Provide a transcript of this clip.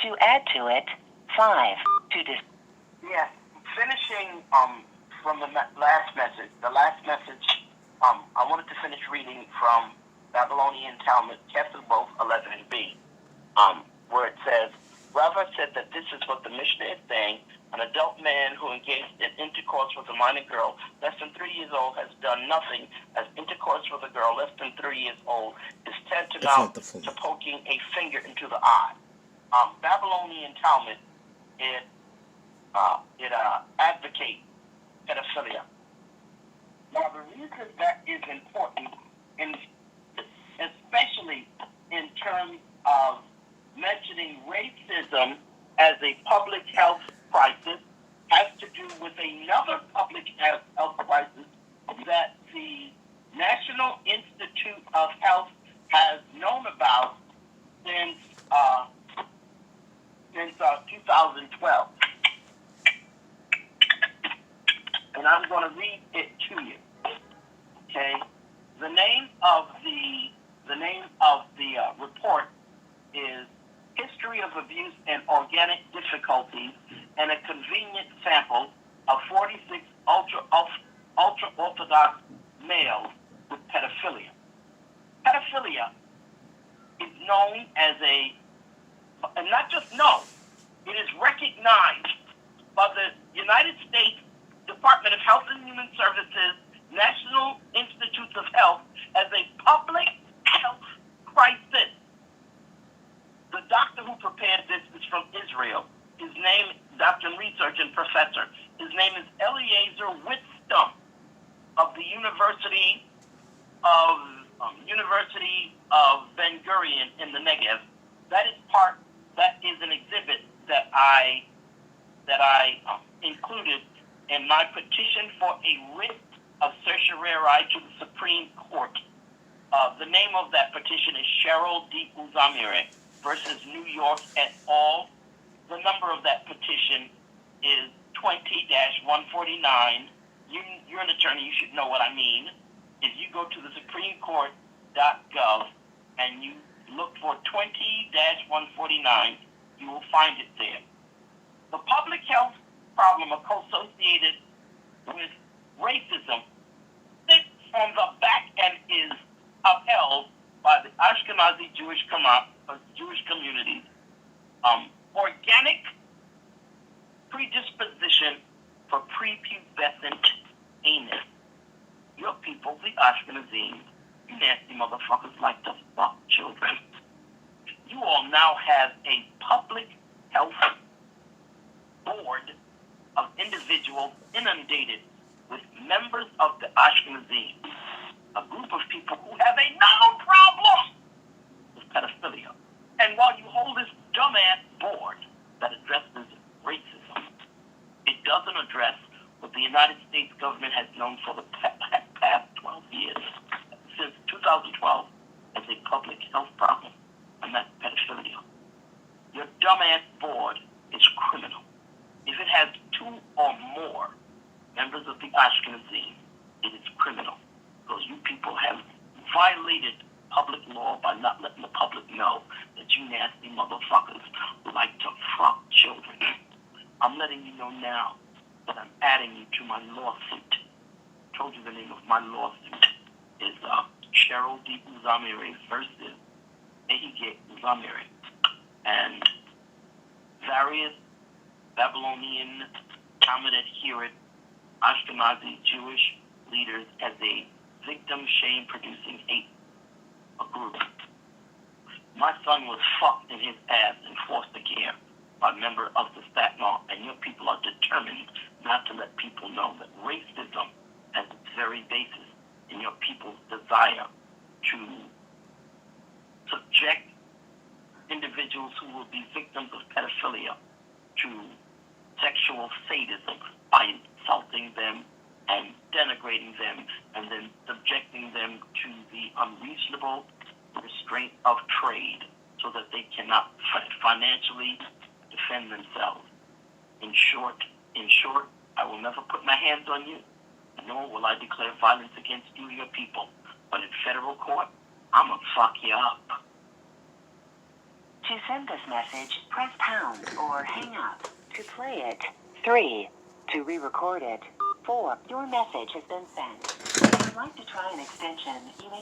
To add to it, 5. Yes, finishing from the last message. The last message, I wanted to finish reading from Babylonian Talmud, Kesef 11b, where it says, Rava said that this is what the Mishnah is saying. An adult man who engaged in intercourse with a minor girl less than 3 years old has done nothing, as intercourse with a girl less than 3 years old is tantamount to poking a finger into the eye. Babylonian Talmud, it advocates pedophilia. Now, the reason that is important, especially in terms of mentioning racism as a public health crisis, has to do with another public health crisis that the National Institute of Health has known about since 2012. And I'm going to read it to you. Okay, the name of the report is History of Abuse and Organic Difficulties, and a convenient sample of 46 ultra-orthodox males with pedophilia. Pedophilia is known as and not just known, it is recognized by the United States Department of Health and Human Services, National Institutes of Health, as a public health crisis. The doctor who prepared this is from Israel. His name, doctor in research and professor. His name is Eliezer Witztum of the University of Ben-Gurion in the Negev. That is an exhibit that I included in my petition for a writ of certiorari to the Supreme Court. The name of that petition is Cheryl D. Uzamire versus New York et al. The number of that petition is 20-149. You're an attorney, you should know what I mean. If you go to the supremecourt.gov and you look for 20-149, you will find it there. The public health problem associated with racism sits on the back and is upheld by the Ashkenazi Jewish communities. Organic predisposition for prepubescent anus. Your people, the Ashkenazim, you nasty motherfuckers like to fuck children. You all now have a public health board of individuals inundated with members of the Ashkenazim, a group of people who have a known problem with pedophilia. And while you hold this dumbass board that addresses racism, it doesn't address what the United States government has known for the past 12 years, since 2012, as a public health problem, and that's pedophilia. Your dumbass board is criminal. If it has 2 or more members of the Ashkenazim, it is criminal, because you people have violated public law by not letting the public know that you nasty motherfuckers like to fuck children. I'm letting you know now that I'm adding you to my lawsuit. I told you the name of my lawsuit is Cheryl D. Uzamire versus Ehige Uzamire. And various Babylonian Talmud adherent Ashkenazi Jewish leaders as a victim shame producing hate group. My son was fucked in his ass in foster care by a member of the Statmar, and your people are determined not to let people know that racism has its very basis in your people's desire to subject individuals who will be victims of pedophilia to sexual sadism by insulting them and denigrating them, and then subjecting them to the unreasonable restraint of trade so that they cannot financially defend themselves. In short, I will never put my hands on you, nor will I declare violence against you or your people. But in federal court, I'm going to fuck you up. To send this message, press pound or hang up. To play it, 3. To re-record it, 4. Your message has been sent. If you would like to try an extension, you may